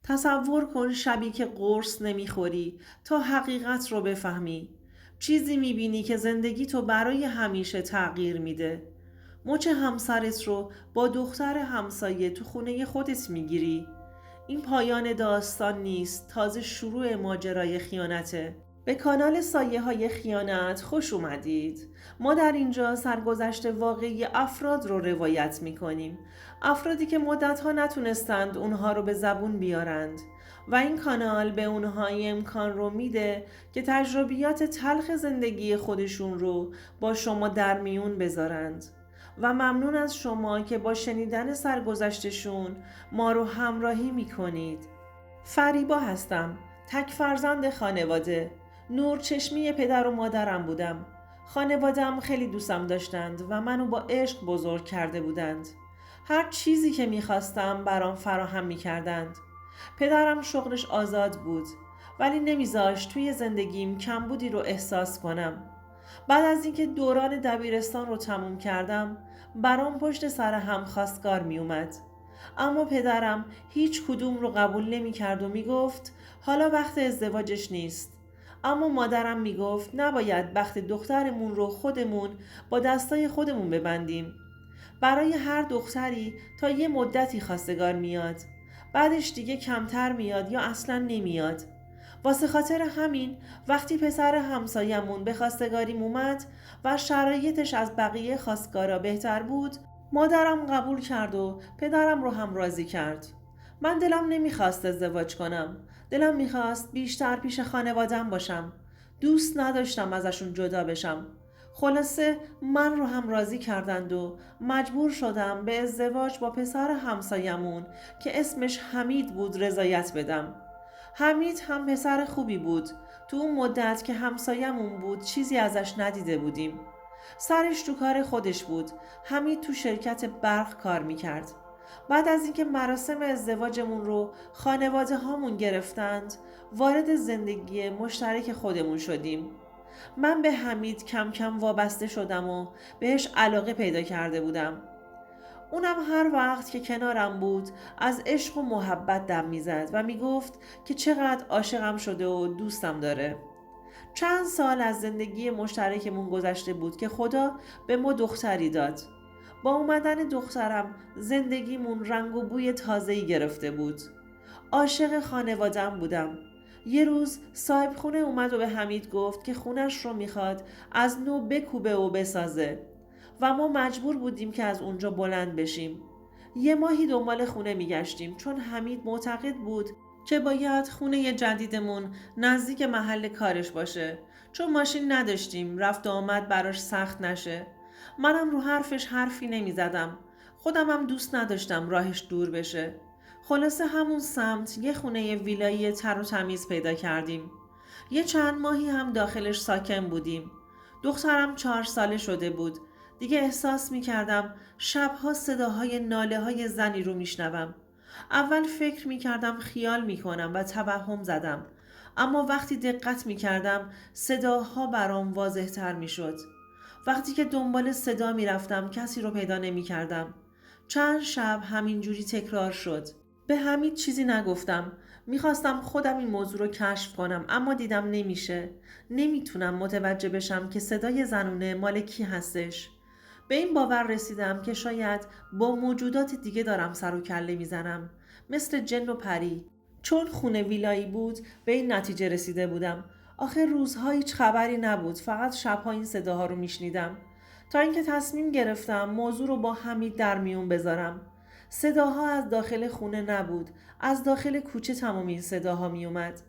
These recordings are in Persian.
تصور کن شبی که قرص نمیخوری تا حقیقت رو بفهمی. چیزی میبینی که زندگی تو برای همیشه تغییر میده. مچ همسرت رو با دختر همسایه تو خونه خودت میگیری. این پایان داستان نیست، تازه شروع ماجرای خیانته. به کانال سایه های خیانت خوش اومدید. ما در اینجا سرگذشت واقعی افراد رو روایت می کنیم. افرادی که مدتها نتونستند اونها رو به زبون بیارند و این کانال به اونها امکان رو میده که تجربیات تلخ زندگی خودشون رو با شما در میون بذارند. و ممنون از شما که با شنیدن سرگذشتشون ما رو همراهی میکنید. فریبا هستم، تک فرزند خانواده. نور چشمی پدر و مادرم بودم. خانوادم خیلی دوستم داشتند و منو با عشق بزرگ کرده بودند. هر چیزی که میخواستم برام فراهم میکردند. پدرم شغلش آزاد بود ولی نمیذاشت توی زندگیم کمبودی رو احساس کنم. بعد از اینکه دوران دبیرستان رو تموم کردم برام پشت سر هم خواستگار می اومد. اما پدرم هیچ کدوم رو قبول نمی کرد و می گفت حالا وقت ازدواجش نیست. اما مادرم می گفت نباید بخت دخترمون رو خودمون با دستای خودمون ببندیم. برای هر دختری تا یه مدتی خواستگار میاد. بعدش دیگه کمتر میاد یا اصلا نمیاد. واسه خاطر همین وقتی پسر همسایمون به خواستگاریم اومد و شرایطش از بقیه خواستگارا بهتر بود، مادرم قبول کرد و پدرم رو هم راضی کرد. من دلم نمیخواست ازدواج کنم. دلم میخواست بیشتر پیش خانوادم باشم. دوست نداشتم ازشون جدا بشم. خلاصه من رو هم راضی کردند و مجبور شدم به ازدواج با پسر همسایمون که اسمش حمید بود رضایت بدم. حمید هم پسر خوبی بود. تو اون مدت که همسایمون بود چیزی ازش ندیده بودیم. سرش تو کار خودش بود. حمید تو شرکت برق کار میکرد. بعد از اینکه مراسم ازدواجمون رو خانواده هامون گرفتند، وارد زندگی مشترک خودمون شدیم. من به حمید کم کم وابسته شدم و بهش علاقه پیدا کرده بودم. اونم هر وقت که کنارم بود از عشق و محبت دم میزد و میگفت که چقدر عاشقم شده و دوستم داره. چند سال از زندگی مشترکمون گذشته بود که خدا به ما دختری داد. با اومدن دخترم زندگیمون رنگ و بوی تازه‌ای گرفته بود. عاشق خانوادم بودم. یه روز صاحب خونه اومد و به حمید گفت که خونش رو میخواد از نو بکوبه و بسازه و ما مجبور بودیم که از اونجا بلند بشیم. یه ماهی دنبال خونه میگشتیم چون حمید معتقد بود که باید خونه جدیدمون نزدیک محل کارش باشه، چون ماشین نداشتیم رفت و آمد براش سخت نشه. منم رو حرفش حرفی نمیزدم. خودم هم دوست نداشتم راهش دور بشه. خلاصه همون سمت یه خونه ویلایی تر و تمیز پیدا کردیم. یه چند ماهی هم داخلش ساکن بودیم. دخترم 4 ساله شده بود. دیگه احساس می کردم شبها صداهای ناله های زنی رو می شنوم. اول فکر می کردم خیال می کنم و توهم زدم. اما وقتی دقت می کردم صداها برام واضح تر می شد. وقتی که دنبال صدا می رفتم کسی رو پیدا نمی کردم. چند شب همینجوری تکرار شد. به حمید چیزی نگفتم. میخواستم خودم این موضوع رو کشف کنم اما دیدم نمیشه. نمیتونم متوجه بشم که صدای زنونه مال کی هستش. به این باور رسیدم که شاید با موجودات دیگه دارم سر و کله میزنم، مثل جن و پری. چون خونه ویلایی بود به این نتیجه رسیده بودم. آخر روزها هیچ خبری نبود، فقط شبها این صداها رو میشنیدم. تا اینکه تصمیم گرفتم موضوع رو با حمید در میون بذارم. صداها از داخل خونه نبود، از داخل کوچه تمام این صداها می اومد.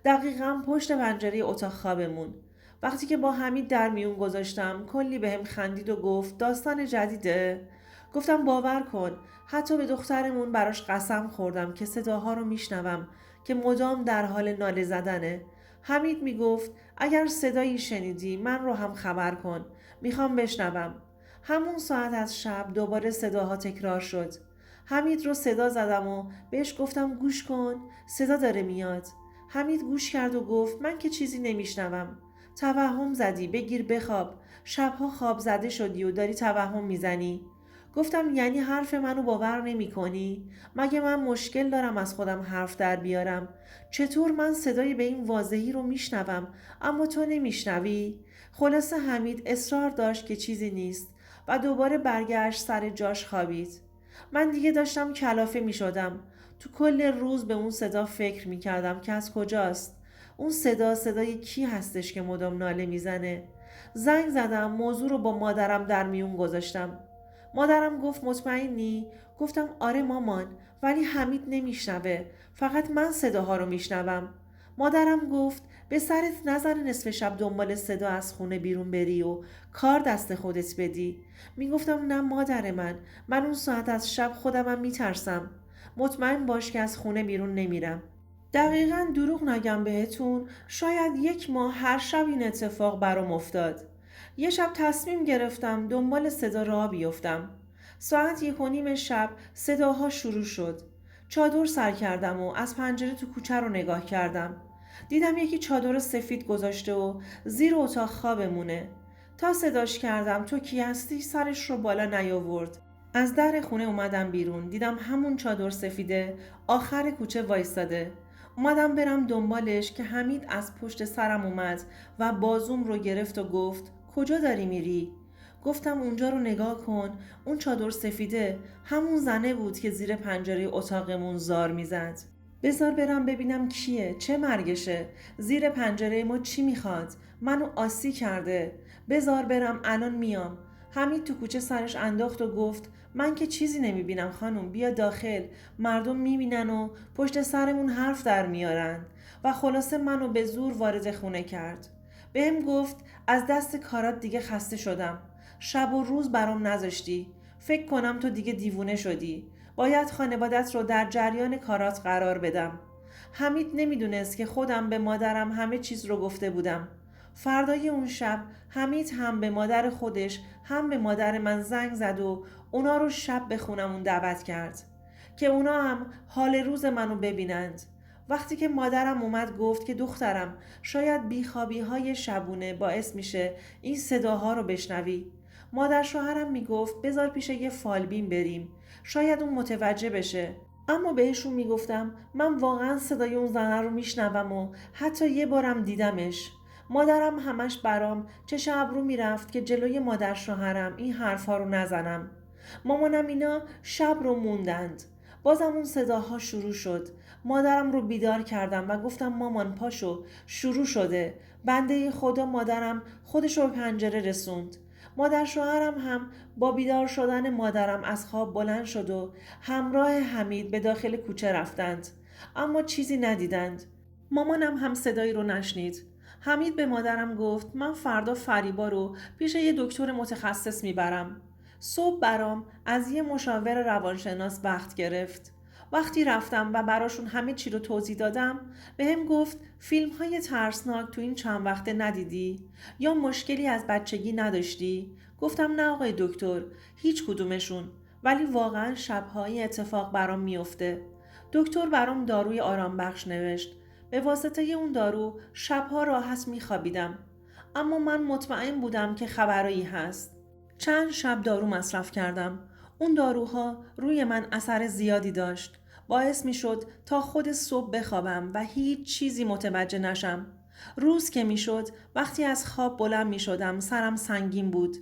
دقیقاً پشت پنجره اتاق خوابمون. وقتی که با حمید در میون گذاشتم کلی بهم خندید و گفت داستان جدیده؟ گفتم باور کن، حتی به دخترمون براش قسم خوردم که صداها رو میشنوم که مدام در حال ناله زدنه. حمید میگفت اگر صدایی شنیدی من رو هم خبر کن، میخوام بشنوم. همون ساعت از شب دوباره صداها تکرار شد. حمید رو صدا زدم و بهش گفتم گوش کن، صدا داره میاد. حمید گوش کرد و گفت من که چیزی نمیشنوم. توهم زدی، بگیر بخواب. شبها خواب زده شدی و داری توهم میزنی. گفتم یعنی حرف منو باور نمی کنی؟ مگه من مشکل دارم از خودم حرف در بیارم؟ چطور من صدای به این واضحی رو میشنوم اما تو نمیشنوی؟ خلاصه حمید اصرار داشت که چیزی نیست و دوباره برگشت سر جاش خوابید. من دیگه داشتم کلافه می شدم. تو کل روز به اون صدا فکر می کردم که از کجاست. اون صدای کی هستش که مدام ناله میزنه؟ زنگ زدم، موضوع رو با مادرم در میون گذاشتم. مادرم گفت مطمئنی؟ گفتم آره مامان، ولی حمید نمیشنوه، فقط من صداها رو میشنوم. مادرم گفت به سرت نزنه نصف شب دنبال صدا از خونه بیرون بری و کار دست خودت بدی. میگفتم نه مادر من اون ساعت از شب خودمم میترسم. مطمئن باش که از خونه بیرون نمیرم. دقیقاً دروغ نگم بهتون، شاید 1 ماه هر شب این اتفاق برام افتاد. یه شب تصمیم گرفتم دنبال صدا راه بیفتم. ساعت 1:30 شب صداها شروع شد. چادر سر کردم و از پنجره تو کوچه رو نگاه کردم. دیدم یکی چادر سفید گذاشته و زیر اتاق خوابمونه. تا صداش کردم تو کی هستی سرش رو بالا نیاورد. از در خونه اومدم بیرون، دیدم همون چادر سفیده آخر کوچه وایستاده. اومدم برم دنبالش که حمید از پشت سرم اومد و بازوم رو گرفت و گفت کجا داری میری؟ گفتم اونجا رو نگاه کن، اون چادر سفیده همون زنه بود که زیر پنجره اتاقمون زار میزد. بذار برم ببینم کیه، چه مرگشه، زیر پنجره ما چی میخواد، منو آسی کرده. بذار برم الان میام. حمید تو کوچه سرش انداخت و گفت من که چیزی نمیبینم خانم، بیا داخل، مردم میبینن و پشت سرمون حرف در میارن. و خلاصه منو به زور وارد خونه کرد. بهم گفت از دست کارات دیگه خسته شدم، شب و روز برام نذاشتی، فکر کنم تو دیگه دیوونه شدی، باید خانوادت رو در جریان کارات قرار بدم. حمید نمیدونست که خودم به مادرم همه چیز رو گفته بودم. فردای اون شب حمید هم به مادر خودش هم به مادر من زنگ زد و اونا رو شب به خونمون دعوت کرد که اونا هم حال روز منو ببینند. وقتی که مادرم اومد گفت که دخترم شاید بیخوابی های شبونه باعث میشه این صداها رو بشنوی. مادر شوهرم میگفت بذار پیش یه فالبین بریم، شاید اون متوجه بشه. اما بهشون میگفتم من واقعا صدای اون زنه رو میشنوم و حتی یه بارم دیدمش. مادرم همش برام چش ابرو میرفت که جلوی مادر شوهرم این حرفا رو نزنم. مامانم اینا شب رو موندند. بازم اون صداها شروع شد. مادرم رو بیدار کردم و گفتم مامان پاشو، شروع شده. بنده خدا مادرم خودش رو به پنجره رسوند. مادر شوهرم هم با بیدار شدن مادرم از خواب بلند شد و همراه حمید به داخل کوچه رفتند، اما چیزی ندیدند. مامانم هم صدایی رو نشنید. حمید به مادرم گفت من فردا فریبا رو پیش یه دکتر متخصص میبرم. صبح برام از یه مشاور روانشناس وقت گرفت. وقتی رفتم و براشون همه چی رو توضیح دادم بهم گفت فیلم های ترسناک تو این چند وقته ندیدی؟ یا مشکلی از بچگی نداشتی؟ گفتم نه آقای دکتر، هیچ کدومشون، ولی واقعا شبهای اتفاق برام میفته. دکتر برام داروی آرام بخش نوشت. به واسطه اون دارو شبها راحت میخوابیدم. اما من مطمئن بودم که خبرایی هست. چند شب دارو مصرف کردم. اون داروها روی من اثر زیادی داشت. باعث می شد تا خود صبح بخوابم و هیچ چیزی متوجه نشم. روز که می شد وقتی از خواب بلند می شدم سرم سنگین بود.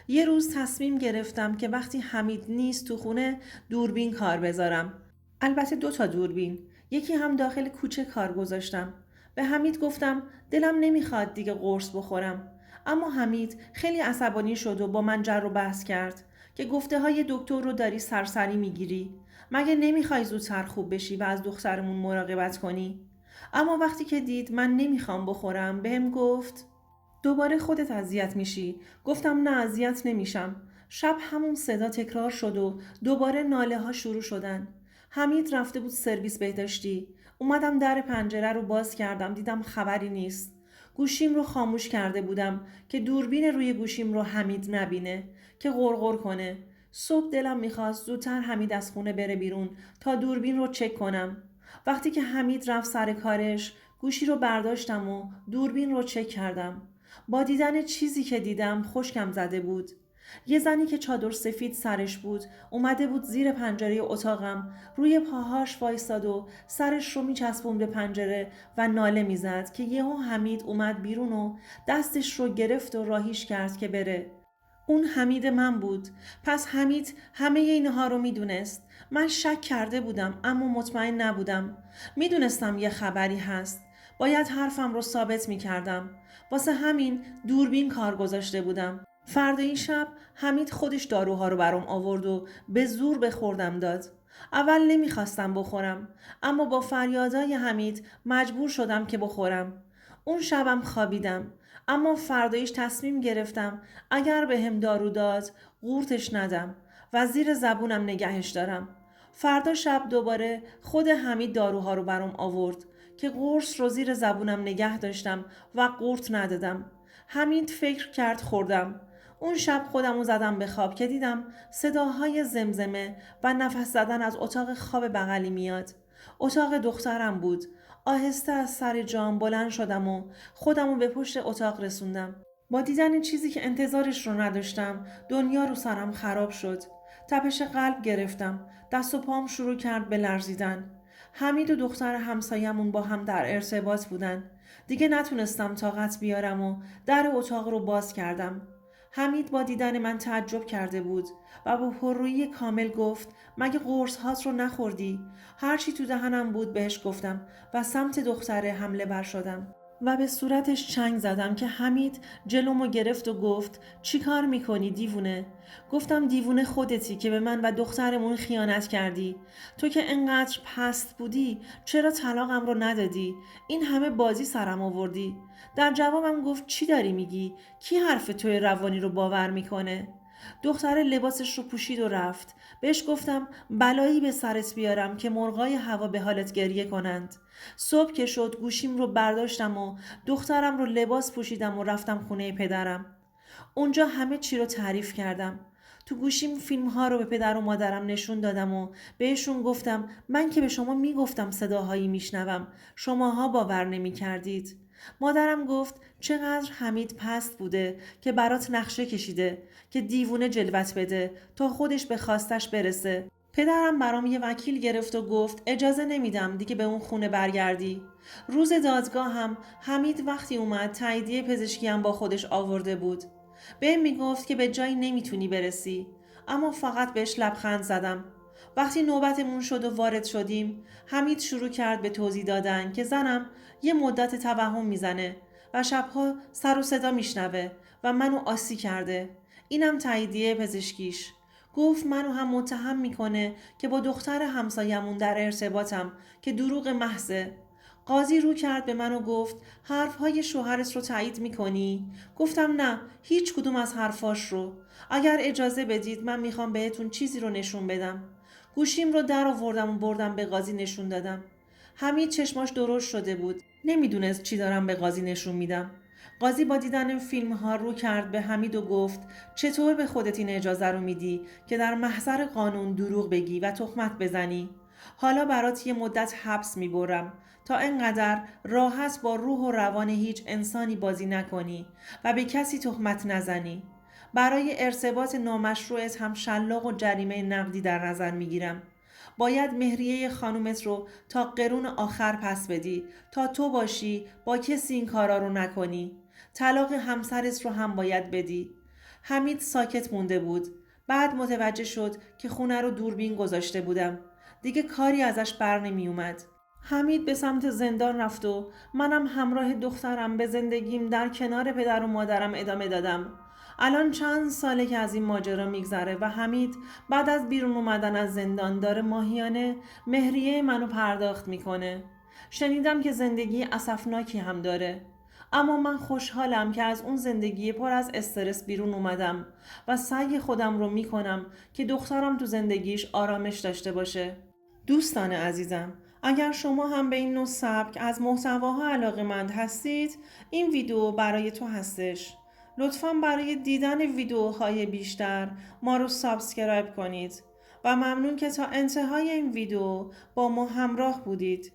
یه روز تصمیم گرفتم که وقتی حمید نیست تو خونه دوربین کار بذارم. البته 2 تا دوربین. یکی هم داخل کوچه کار گذاشتم. به حمید گفتم دلم نمیخواد دیگه قرص بخورم. اما حمید خیلی عصبانی شد و با من جر و بحث کرد که گفته های دکتر رو داری سرسری میگیری. مگه نمیخوای زودتر خوب بشی و از دخترمون مراقبت کنی؟ اما وقتی که دید من نمیخوام بخورم بهم گفت دوباره خودت اذیت میشی. گفتم نه اذیت نمیشم. شب همون صدا تکرار شد و دوباره ناله ها شروع شدن. حمید رفته بود سرویس بهداشتی. اومدم در پنجره رو باز کردم، دیدم خبری نیست. گوشیم رو خاموش کرده بودم که دوربین روی گوشیم رو حمید نبینه که غرغر کنه. صبح دلم میخواست زودتر حمید از خونه بره بیرون تا دوربین رو چک کنم. وقتی که حمید رفت سر کارش گوشی رو برداشتم و دوربین رو چک کردم. با دیدن چیزی که دیدم خشکم زده بود. یه زنی که چادر سفید سرش بود اومده بود زیر پنجره اتاقم، روی پاهاش وایستاد و سرش رو میچسبون به پنجره و ناله میزد که یهو حمید اومد بیرون و دستش رو گرفت و راهیش کرد که بره. اون حمید من بود. پس حمید همه اینها رو میدونست. من شک کرده بودم اما مطمئن نبودم. میدونستم یه خبری هست. باید حرفم رو ثابت میکردم. واسه همین دوربین کار گذاشته بودم. فردای شب حمید خودش داروها رو برام آورد و به زور به خوردم داد. اول نمیخواستم بخورم اما با فریادای حمید مجبور شدم که بخورم. اون شبم خوابیدم اما فردایش تصمیم گرفتم اگر به هم دارو داد قورتش ندم و زیر زبونم نگهش دارم. فردا شب دوباره خود حمید داروها رو برام آورد که قرص رو زیر زبونم نگه داشتم و قورت ندادم. حمید فکر کرد خوردم. اون شب خودمو زدم به خواب که دیدم صداهای زمزمه و نفس زدن از اتاق خواب بغلی میاد. اتاق دخترم بود. آهسته از سر جام بلند شدم و خودمو به پشت اتاق رسوندم. با دیدن چیزی که انتظارش رو نداشتم دنیا رو سرم خراب شد. تپش قلب گرفتم. دست و پام شروع کرد به لرزیدن. حمید و دختر همسایمون با هم در ارتباط بودن. دیگه نتونستم طاقت بیارم و در اتاق رو باز کردم. حمید با دیدن من تعجب کرده بود و با پررویی کامل گفت مگه قرص هات رو نخوردی؟ هرچی تو دهنم بود بهش گفتم و سمت دختره حمله بر شدم و به صورتش چنگ زدم که حمید جلومو گرفت و گفت چی کار میکنی دیوونه؟ گفتم دیوونه خودتی که به من و دخترمون خیانت کردی. تو که انقدر پست بودی چرا طلاقم رو ندادی؟ این همه بازی سرم آوردی. در جوابم گفت چی داری میگی؟ کی حرف توی روانی رو باور میکنه؟ دختر لباسش رو پوشید و رفت. بهش گفتم بلایی به سرت بیارم که مرغای هوا به حالت گریه کنند. صبح که شد گوشیم رو برداشتم و دخترم رو لباس پوشیدم و رفتم خونه پدرم. اونجا همه چی رو تعریف کردم. تو گوشیم فیلم ها رو به پدر و مادرم نشون دادم و بهشون گفتم من که به شما میگفتم صداهایی میشنوم، شماها باور نمی کردید. مادرم گفت چقدر حمید پست بوده که برات نقشه کشیده که دیوونه جلوت بده تا خودش به خواستش برسه. پدرم برام یه وکیل گرفت و گفت اجازه نمیدم دیگه به اون خونه برگردی. روز دادگاه هم حمید وقتی اومد تاییدیه پزشکی هم با خودش آورده بود. بهم میگفت که به جایی نمیتونی برسی، اما فقط بهش لبخند زدم. وقتی نوبتمون شد و وارد شدیم حمید شروع کرد به توضیح دادن که زنم یه مدت توهم میزنه و شبها سر و صدا میشنوه و منو آسی کرده. اینم تاییدیه پزشکیش. گفت منو هم متهم میکنه که با دختر همسایمون در ارتباطم که دروغ محضه. قاضی رو کرد به من و گفت حرفهای شوهرت رو تایید میکنی؟ گفتم نه، هیچ کدوم از حرفاش رو. اگر اجازه بدید من میخوام بهتون چیزی رو نشون بدم. گوشیم رو در آوردم و بردم به قاضی نشون دادم. حمید چشماش درشت شده بود. نمیدونست چی دارم به قاضی نشون میدم. قاضی با دیدن فیلم ها رو کرد به حمید و گفت چطور به خودت این اجازه رو میدی که در محضر قانون دروغ بگی و تهمت بزنی؟ حالا برات یه مدت حبس میبرم تا اینقدر راحت با روح و روان هیچ انسانی بازی نکنی و به کسی تهمت نزنی. برای ارتباط نامشروعت هم شلاق و جریمه نقدی در نظر میگیرم. باید مهریه خانومت رو تا قرون آخر پس بدی تا تو باشی با کسی این کارا رو نکنی. طلاق همسرت رو هم باید بدی. حمید ساکت مونده بود. بعد متوجه شد که خونه رو دوربین گذاشته بودم. دیگه کاری ازش بر نمی اومد. حمید به سمت زندان رفت و منم همراه دخترم به زندگیم در کنار پدر و مادرم ادامه دادم. الان چند ساله که از این ماجرا میگذره و حمید بعد از بیرون اومدن از زندان داره ماهیانه مهریه منو پرداخت میکنه. شنیدم که زندگی اسفناکی هم داره. اما من خوشحالم که از اون زندگی پر از استرس بیرون اومدم و سعی خودم رو میکنم که دخترم تو زندگیش آرامش داشته باشه. دوستان عزیزم، اگر شما هم به این نوع سبک از محتواها علاقه‌مند هستید، این ویدیو برای تو هستش. لطفاً برای دیدن ویدیوهای بیشتر ما رو سابسکرایب کنید و ممنون که تا انتهای این ویدیو با ما همراه بودید.